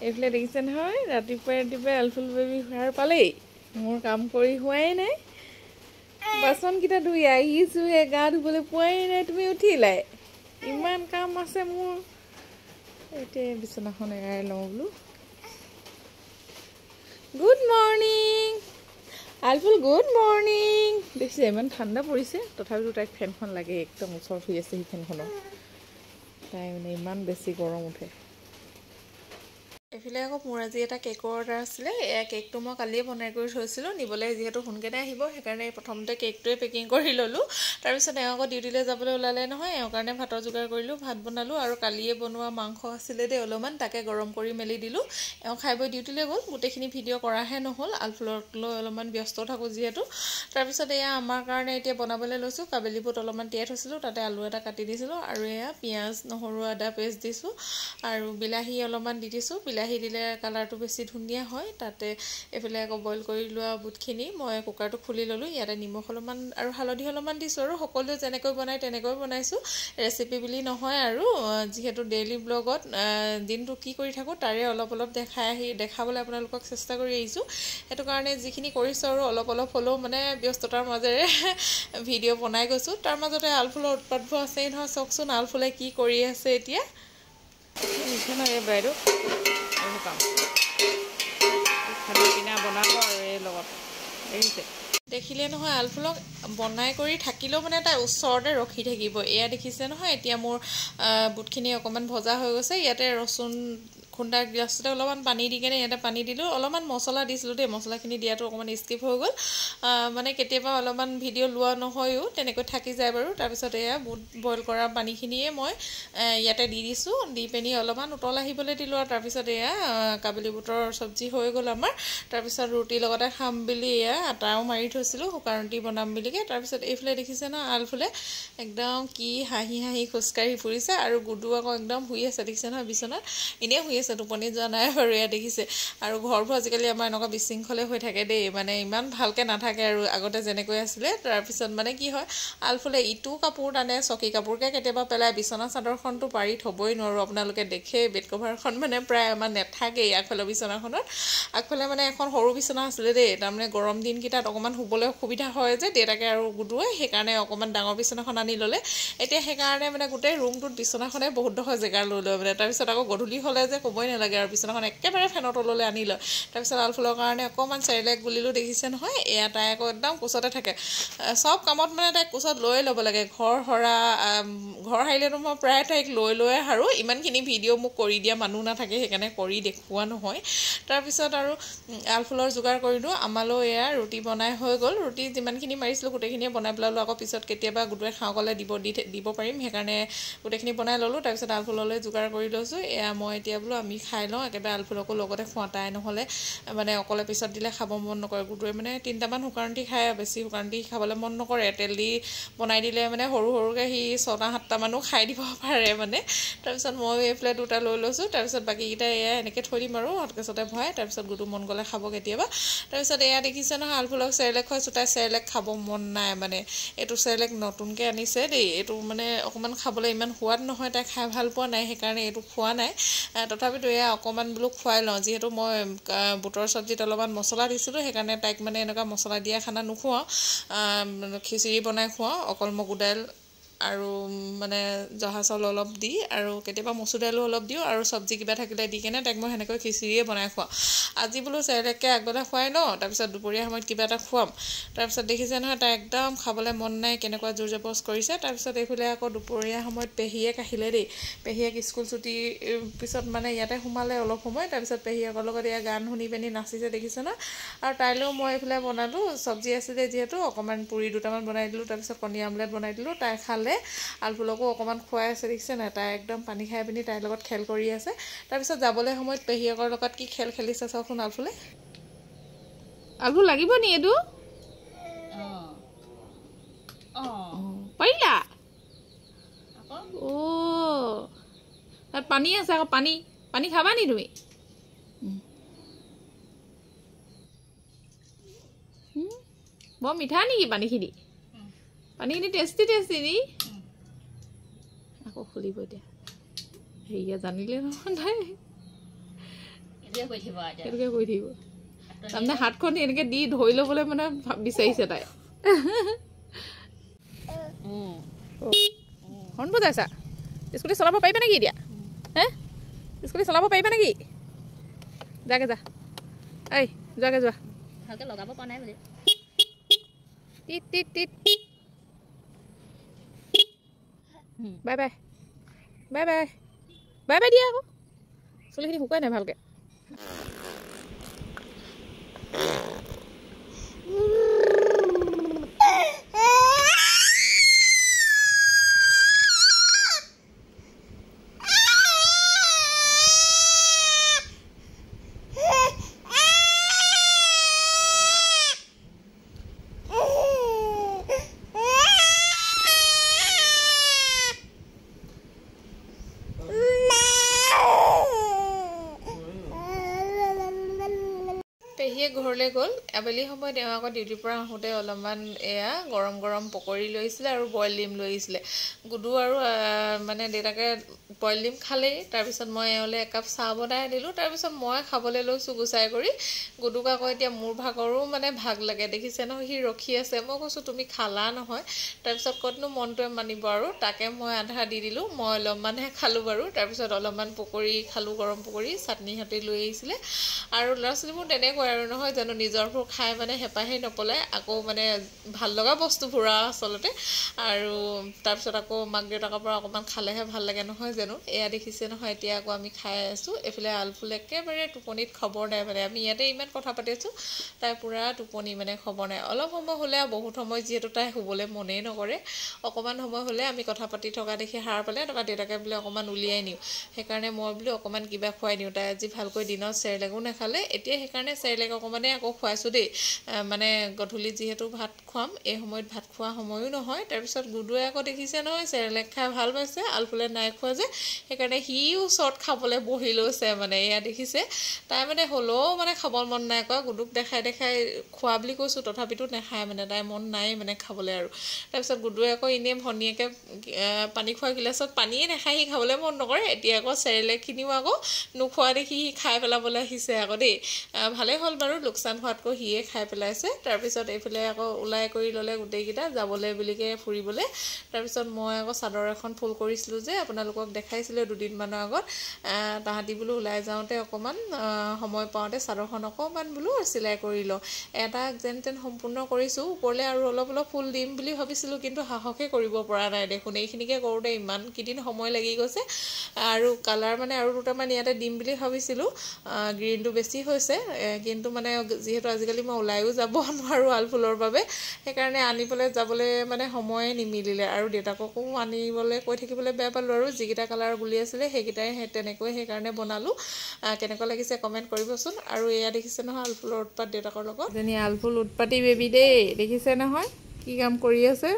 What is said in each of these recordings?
এইফালে দেখিছে নহয় ৰাতিপুৱাই আলফুল বেবী সাৰ পালেই মোৰ কাম কৰি হোৱাই নাই বাচনকেইটা ধুই আহিছোহে গা ধুবলৈ পোৱাই নাই তুমি উঠিলাই ইমান কাম আছে মোৰ এতিয়া বিচনাখন এৰাই লওঁ বোলো গুড মৰ্ণিং আলফুল গুড মৰ্ণিং দেখিছে ইমান ঠাণ্ডা পৰিছে তথাপিতো তাইক ফেনখন লাগে একদম ওচৰত শুই আছে সি ফেনখনৰ তাই মানে ইমান বেছি গৰম উঠে এইফালে আকৌ মোৰ আজি এটা কেকৰ অৰ্ডাৰ আছিলে এয়া কেকটো মই কালিয়ে বনাই কৰি থৈছিলোঁ নিবলৈ যিহেতু সোনকালে আহিব সেইকাৰণে প্ৰথমতে কেকটোৱে পেকিং কৰি ল'লোঁ তাৰপিছত এওঁ আকৌ ডিউটিলৈ যাবলৈ ওলালে নহয় এওঁ কাৰণে ভাতৰ যোগাৰ কৰিলোঁ ভাত বনালোঁ আৰু কালিয়ে বনোৱা মাংস আছিলে দেই অলপমান তাকে গৰম কৰি মেলি দিলোঁ এওঁ খাই বৈ ডিউটিলৈ গ'ল গোটেইখিনি ভিডিঅ' কৰাহে নহ'ল আলফুলক লৈ অলপমান ব্যস্ত থাকোঁ যিহেতু তাৰপিছত এয়া আমাৰ কাৰণে এতিয়া বনাবলৈ লৈছোঁ কাবেলি বুট অলপমান তিয়াই থৈছিলোঁ তাতে আলু এটা কাটি দিছিলোঁ আৰু এয়া পিঁয়াজ নহৰু আদা পেষ্ট দিছোঁ আৰু বিলাহী অলপমান দি দিছোঁ বিলাহী দিলে কালাৰটো বেছি ধুনীয়া হয় তাতে এইফালে আকৌ বইল কৰি লোৱা বুটখিনি মই কুকাৰটো খুলি ল'লোঁ ইয়াতে নিমখ অলপমান আৰু হালধি অলপমান দিছোঁ আৰু সকলোৱে যেনেকৈ বনায় তেনেকৈ বনাইছোঁ ৰেচিপি বুলি নহয় আৰু যিহেতু ডেইলি ব্লগত দিনটো কি কৰি থাকোঁ তাৰে অলপ দেখাবলৈ আপোনালোকক চেষ্টা কৰি আহিছোঁ সেইটো কাৰণে যিখিনি কৰিছোঁ আৰু অলপ হ'লেও মানে ব্যস্ততাৰ মাজেৰে ভিডিঅ' বনাই গৈছোঁ তাৰ মাজতে আলফুলৰ উৎপাতবোৰ আছেই নহয় চাওকচোন আলফুলে কি কৰি আছে এতিয়া নহয় বাইদেউ কাম খানা পিনা বনাব আৰু এই লগত দেখিছে দেখিলে নহয় আলফুলক বনাই কৰি থাকিলেও মানে তাই ওচৰতে ৰখি থাকিব এয়া দেখিছে নহয় এতিয়া মোৰ বুটখিনি অকণমান ভজা হৈ গৈছে ইয়াতে ৰচুন খুন্দা গিলাচতে অলপমান পানী দি কেনে ইয়াতে পানী দিলোঁ অলপমান মছলা দিছিলোঁ দেই মছলাখিনি দিয়াটো অকণমান স্কিপ হৈ গ'ল মানে কেতিয়াবা অলপমান ভিডিঅ' লোৱা নহয়ো তেনেকৈ থাকি যায় বাৰু তাৰপিছত এয়া বুট বইল কৰা পানীখিনিয়ে মই ইয়াতে দি দিছোঁ দি পিনি অলপমান উতল আহিবলৈ দিলোঁ আৰু তাৰপিছত এয়া কাবেলি বুটৰ চব্জি হৈ গ'ল আমাৰ তাৰপিছত ৰুটিৰ লগতে খাম বুলি এয়া আটাও মাৰি থৈছিলোঁ শুকান ৰুটি বনাম বুলিকৈ তাৰপিছত এইফালে দেখিছে ন আলফুলে একদম কি হাঁহি খোজকাঢ়ি ফুৰিছে আৰু গুডু আকৌ একদম শুই আছে দেখিছে নহয় বিচনাত এনেই শুই আছে টোপনি যোৱা নাই বাৰু এয়া দেখিছে আৰু ঘৰবোৰ আজিকালি আমাৰ এনেকুৱা বিশৃংখলে হৈ থাকে দেই মানে ইমান ভালকৈ নাথাকে আৰু আগতে যেনেকৈ আছিলে তাৰপিছত মানে কি হয় আলফুলে ইটো কাপোৰ টানে চকী কাপোৰকে কেতিয়াবা পেলাই বিচনা চাদৰখনটো পাৰি থ'বই নোৱাৰোঁ আপোনালোকে দেখেই বেড কভাৰখন মানে প্ৰায় আমাৰ নাথাকেই আগফালৰ বিচনাখনত আগফালে মানে এখন সৰু বিচনা আছিলে দেই তাৰমানে গৰম দিনকেইটাত অকণমান শুবলৈ অসুবিধা হয় যে দেউতাকে আৰু গুডুৱে সেইকাৰণে অকণমান ডাঙৰ বিচনাখন আনি ল'লে এতিয়া সেইকাৰণে মানে গোটেই ৰুমটোত বিচনাখনে বহুতডোখৰ জেগা লৈ মানে তাৰপিছত আকৌ গধূলি হ'লে যে ক'বই নালাগে আৰু বিচনাখন একেবাৰে ফেনৰ তললৈ আনি লয় তাৰপিছত আলফুলৰ কাৰণে অকণমান চেৰেলেক গুলিলোঁ দেখিছে নহয় এয়া তাই আকৌ একদম কোচতে থাকে চব কামত মানে তাইক কোচত লৈয়ে ল'ব লাগে ঘৰ সাৰিলেতো মই প্ৰায় তাইক লৈয়ে সাৰোঁ ইমানখিনি ভিডিঅ' মোক কৰি দিয়া মানুহ নাথাকে সেইকাৰণে কৰি দেখুওৱা নহয় তাৰপিছত আৰু আলফুলৰ যোগাৰ কৰিলোঁ আমালৈও এয়া ৰুটি বনাই হৈ গ'ল ৰুটি যিমানখিনি মাৰিছিলোঁ গোটেইখিনিয়ে বনাই পেলালোঁ আকৌ পিছত কেতিয়াবা গুডুৱে খাওঁ ক'লে দিব পাৰিম সেইকাৰণে গোটেইখিনি বনাই ল'লোঁ তাৰপিছত আলফুললৈ যোগাৰ কৰি লৈছোঁ এয়া মই এতিয়া বোলো আমি খাই লওঁ একেবাৰে আলফুলকো লগতে খুৱাতাই নহ'লে মানে অকলে পিছত দিলে খাব মন নকৰে গুডুৱে মানে 3টামান শুকান ৰুটি খায় বেছি শুকান ৰুটি খাবলৈ মন নকৰে তেল দি বনাই দিলে মানে সৰুকৈ সি 6-7টামানো খাই দিব পাৰে মানে তাৰপিছত মই এইফালে 2টা লৈ লৈছোঁ তাৰপিছত বাকীকেইটা এয়া এনেকৈ থৈ দিম আৰু হটকেছতে ভৰাই তাৰপিছত গুডু মন গ'লে খাব কেতিয়াবা তাৰপিছত এয়া দেখিছে নহয় আলফুলক চেৰেলেক খুৱাইছোঁ তাই চেৰেলেক খাব মন নাই মানে এইটো চেৰেলেক নতুনকৈ আনিছে দেই এইটো মানে অকণমান খাবলৈ ইমান সোৱাদ নহয় তাই খাই ভাল পোৱা নাই সেইকাৰণে এইটো খোৱা নাই তথাপিতো এয়া অকণমান বোলো খুৱাই লওঁ যিহেতু মই বুটৰ চব্জিত অলপমান মছলা দিছিলোঁ সেইকাৰণে তাইক মানে এনেকুৱা মছলা দিয়া খানা নোখোৱাওঁ খিচিৰি বনাই খুৱাওঁ অকল মগু দাইল আৰু মানে জহা চাউল অলপ দি আৰু কেতিয়াবা মচুৰ দাইলো অলপ দিওঁ আৰু চব্জি কিবা থাকিলে দি কেনে তাইক মই সেনেকৈ খিচিৰিয়ে বনাই খুৱাওঁ আজি বোলো চেৰেলেককৈ আগবেলা খুৱাই ন তাৰপিছত দুপৰীয়া সময়ত কিবা এটা খুৱাম তাৰপিছত দেখিছে নহয় তাই একদম খাবলৈ মন নাই কেনেকুৱা জোৰ জবৰদস্তি কৰিছে তাৰপিছত এইফালে আকৌ দুপৰীয়া সময়ত পেহীয়েক আহিলে দেই পেহীয়েক স্কুল ছুটিৰ পিছত মানে ইয়াতে সোমালে অলপ সময় তাৰপিছত পেহীয়েকৰ লগত এয়া গান শুনি পিনি নাচিছে দেখিছে ন আৰু তাইলৈও মই এইফালে বনালোঁ চব্জি আছিলে যিহেতু অকণমান পুৰি 2টামান বনাই দিলোঁ তাৰপিছত কণী আমলেট বনাই দিলোঁ তাই খালে আলফুলকো অকণমান খুৱাই আছে দেখিছে নাই তাই একদম পানী খাই পিনি তাইৰ লগত খেল কৰি আছে তাৰপিছত যাবলৈ সময়ত পেহীয়েকৰ লগত কি খেল খেলিছে চাওকচোন আলফুল লাগিব নি এইটো পাৰিলা তাত পানী আছে আকৌ পানী খাবা নি তুমি বৰ মিঠা নেকি পানীখিনি টেষ্টি নি আকৌ খুলিব এতিয়া হেৰিয়া জানিলে নহয় তাই সেইটোকে কৰি থাকিব তাৰমানে হাতখন এনেকৈ দি ধৰি ল'বলৈ মানে বিচাৰিছে তাই হৰ্ণ বজাইছা স্কুটি চলাব পাৰিবা নেকি এতিয়া হে স্কুটি চলাব পাৰিবা নেকি যাকে যা এই যোৱাকে যোৱা ভালকৈ লগাব পৰা নাই বুলি টিট টিট টিট bye bye bye bye bye bye দিয়া আকৌ চুলিখিনি শুকাই নাই ভালকৈ পেহীয়ে ঘৰলৈ গ'ল আবেলি সময়ত তেওঁ আকৌ ডিউটিৰ পৰা আহোঁতে অলপমান এয়া গৰম গৰম পকৰি লৈ আহিছিলে আৰু বইল ডিম লৈ আহিছিলে গুডু আৰু মানে দেউতাকে বইল ডিম খালেই তাৰপিছত মই এওঁলৈ একাপ চাহ বনাই দিলোঁ তাৰপিছত মই খাবলৈ লৈছোঁ গুচাই কৰি গুডুক আকৌ এতিয়া মোৰ ভাগৰো মানে ভাগ লাগে দেখিছে নহয় সি ৰখি আছে মই কৈছোঁ তুমি খালা নহয় তাৰপিছত ক'তনো মনটোৱে মানিব আৰু তাকে মই আধা দি দিলোঁ মই অলপমানহে খালোঁ বাৰু তাৰপিছত অলপমান পকৰি খালোঁ গৰম পকৰি চাটনি সৈতে লৈ আহিছিলে আৰু ল'ৰা ছোৱালীবোৰ তেনেকৈ আৰু নহয় জানো নিজৰবোৰ খাই মানে হেঁপাহেই নপলায় আকৌ মানে ভাল লগা বস্তুবোৰ আচলতে আৰু তাৰপিছত আকৌ মাক দেউতাকৰ পৰা অকণমান খালেহে ভাল লাগে নহয় জানো এয়া দেখিছে নহয় এতিয়া আকৌ আমি খাই আছোঁ এইফালে আলফুল একেবাৰে টোপনিত খবৰ নাই মানে আমি ইয়াতে ইমান কথা পাতি আছোঁ তাই পূৰা টোপনি মানে খবৰ নাই অলপ সময় হ'লে বহুত সময় যিহেতু তাই শুবলৈ মনেই নকৰে অকণমান সময় হ'লে আমি কথা পাতি থকা দেখি সাৰ পালে তাৰপৰা দেউতাকে বোলে অকণমান উলিয়াই নিওঁ সেইকাৰণে মই বোলো অকণমান কিবা খুৱাই দিওঁ তাই আজি ভালকৈ দিনত চেৰেলেকো নাখালে এতিয়া সেইকাৰণে চেৰেলেক অকণমানে আকৌ খুৱাইছোঁ দেই মানে গধূলি যিহেতু ভাত খুৱাম এই সময়ত ভাত খোৱা সময়ো নহয় তাৰপিছত গুডুৱে আকৌ দেখিছে নহয় চেৰেলেক খাই ভাল পাইছে আলফুলে নাই খোৱা যে সেইকাৰণে সিও ওচৰত খাবলৈ বহি লৈছে মানে এয়া দেখিছে তাই মানে হ'লেও মানে খাব মন নাই কৰা গুডুক দেখাই দেখাই খোৱা বুলি কৈছোঁ তথাপিতো নাখায় মানে তাই মন নাই মানে খাবলৈ আৰু তাৰপিছত গুডুৱে আকৌ এনেই ভনীয়েকে পানী খোৱা গিলাচত পানীয়ে নাখায় সি খাবলৈ মন নকৰে এতিয়া আকৌ চেৰেলেকখিনিও আকৌ নোখোৱা দেখি সি খাই পেলাবলৈ আহিছে আকৌ দেই ভালেই হ'ল বাৰু লোকচান হোৱাতকৈ সিয়ে খাই পেলাইছে তাৰপিছত এইফালে আকৌ ওলাই কৰি ল'লে গোটেইকেইটা যাবলৈ বুলিকৈ ফুৰিবলৈ তাৰপিছত মই আকৌ চাদৰ এখন ফুল কৰিছিলোঁ যে আপোনালোকক দেখাইছিলোঁ দুদিনমানৰ আগত তাহাঁতি বোলো ওলাই যাওঁতে অকণমান সময় পাওঁতে চাদৰখন অকণমান বোলো চিলাই কৰি লওঁ এটা যেন তেন সম্পূৰ্ণ কৰিছোঁ ওপৰলৈ আৰু অলপ অলপ ফুল দিম বুলি ভাবিছিলোঁ কিন্তু সাহসে কৰিব পৰা নাই দেখোন এইখিনিকে কৰোঁতে ইমানকেইদিন সময় লাগি গৈছে আৰু কালাৰ মানে আৰু দুটামান ইয়াতে দিম বুলি ভাবিছিলোঁ গ্ৰীণটো বেছি হৈছে কিন্তু মানে যিহেতু আজিকালি মই ওলাইও যাব নোৱাৰোঁ আলফুলৰ বাবে সেইকাৰণে আনিবলৈ যাবলৈ মানে সময়ে নিমিলিলে আৰু দেউতাককো আনিবলৈ কৈ থাকিবলৈ বেয়া পালোঁ আৰু যিকেইটা কালাৰ বুলি আছিলে সেইকেইটাই তেনেকৈ সেইকাৰণে বনালোঁ কেনেকুৱা লাগিছে কমেণ্ট কৰিবচোন আৰু এয়া দেখিছে নহয় আলফুলৰ উৎপাত দেউতাকৰ লগত এজনী আলফুল উৎপাতি বেবী দেই দেখিছে নহয় কি কাম কৰি আছে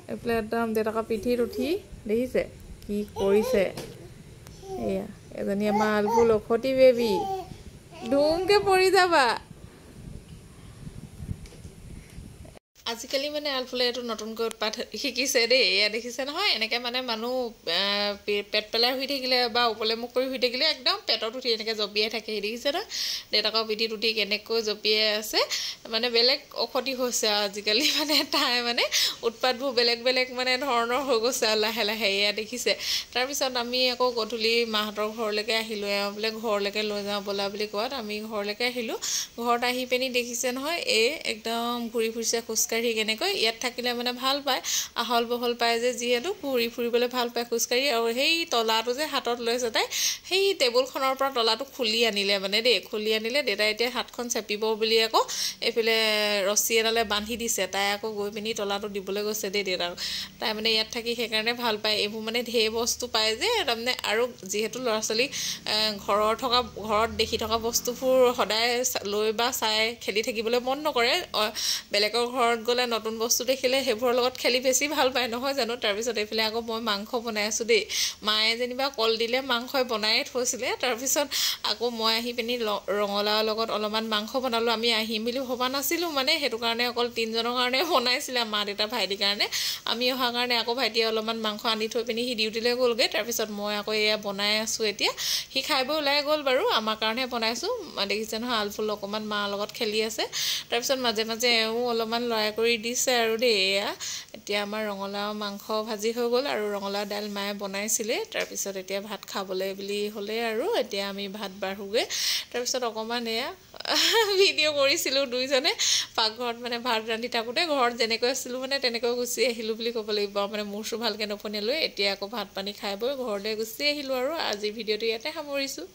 এইফালে একদম দেউতাকৰ পিঠিত উঠি দেখিছে কি কৰিছে এয়া এজনী আমাৰ আলফুল ঔষধি বেবী ধুমকে পৰি যাবা আজিকালি মানে আলফুলে এইটো নতুনকৈ উৎপাত শিকিছে দেই এয়া দেখিছে নহয় এনেকৈ মানে মানুহ পেট পেলাই শুই থাকিলে বা ওপৰলৈ মুখ কৰি শুই থাকিলে একদম পেটত উঠি এনেকৈ জঁপিয়াই থাকে দেখিছে নহয় দেউতাকৰ পিঠিত উঠি কেনেকৈ জঁপিয়াই আছে মানে বেলেগ ঔষধি হৈছে আজিকালি মানে তাই মানে উৎপাতবোৰ বেলেগ বেলেগ মানে ধৰণৰ হৈ গৈছে আৰু লাহে লাহে এয়া দেখিছে তাৰপিছত আমি আকৌ গধূলি মাহঁতৰ ঘৰলৈকে আহিলোঁ এওঁ বোলে ঘৰলৈকে লৈ যাওঁ ব'লা বুলি কোৱাত আমি ঘৰলৈকে আহিলোঁ ঘৰত আহি পিনি দেখিছে নহয় এই একদম ঘূৰি ফুৰিছে খোজকাঢ়ি কেনেকৈ ইয়াত থাকিলে মানে ভাল পায় আহল বহল পায় যে যিহেতু ঘূৰি ফুৰিবলৈ ভাল পায় খোজকাঢ়ি আৰু সেই তলাটো যে হাতত লৈছে তাই সেই টেবুলখনৰ পৰা তলাটো খুলি আনিলে মানে দেই খুলি আনিলে দেউতাই এতিয়া হাতখন চেপিব বুলি আকৌ এইফালে ৰছী এডালে বান্ধি দিছে তাই আকৌ গৈ পিনি তলাটো দিবলৈ গৈছে দেই দেউতাক তাই মানে ইয়াত থাকি সেইকাৰণে ভাল পায় এইবোৰ মানে ঢেৰ বস্তু পায় যে তাৰমানে আৰু যিহেতু ল'ৰা ছোৱালী ঘৰত দেখি থকা বস্তুবোৰ সদায় লৈ বা চাই খেলি থাকিবলৈ মন নকৰে বেলেগৰ ঘৰত গ'লে নতুন বস্তু দেখিলে সেইবোৰৰ লগত খেলি বেছি ভাল পায় নহয় জানো তাৰপিছত এইফালে আকৌ মই মাংস বনাই আছোঁ দেই মায়ে যেনিবা কল দিলে মাংসই বনায়ে থৈছিলে তাৰপিছত আকৌ মই আহি পিনি ৰঙালাওৰ লগত অলপমান মাংস বনালোঁ আমি আহিম বুলি ভবা নাছিলোঁ মানে সেইটো কাৰণে অকল 3জনৰ কাৰণে বনাইছিলে মা দেউতা ভাইটিৰ কাৰণে আমি অহাৰ কাৰণে আকৌ ভাইটিয়ে অলপমান মাংস আনি থৈ পিনি সি ডিউটিলৈ গ'লগৈ তাৰপিছত মই আকৌ এয়া বনাই আছোঁ এতিয়া সি খাই বৈ ওলাই গ'ল বাৰু আমাৰ কাৰণে বনাইছোঁ দেখিছে নহয় আলফুল অকণমান মাৰ লগত খেলি আছে তাৰপিছত মাজে মাজে এওঁ অলপমান লৰাই কৰি দিছে আৰু দেই এয়া এতিয়া আমাৰ ৰঙালাও মাংস ভাজি হৈ গ'ল আৰু ৰঙালাও দাইল মায়ে বনাইছিলে তাৰপিছত এতিয়া ভাত খাবলৈ বুলি হ'লে আৰু এতিয়া আমি ভাত বাঢ়োগৈ তাৰপিছত অকণমান এয়া ভিডিঅ' কৰিছিলোঁ দুইজনে পাকঘৰত মানে ভাত ৰান্ধি থাকোঁতে ঘৰত যেনেকৈ আছিলোঁ মানে তেনেকৈ গুচি আহিলোঁ বুলি ক'ব লাগিব মানে মোৰ চো ভালকৈ নপনিয়ালোঁ এতিয়া আকৌ ভাত পানী খাই বৈ ঘৰলৈ গুচি আহিলোঁ আৰু আজি ভিডিঅ'টো ইয়াতে সামৰিছোঁ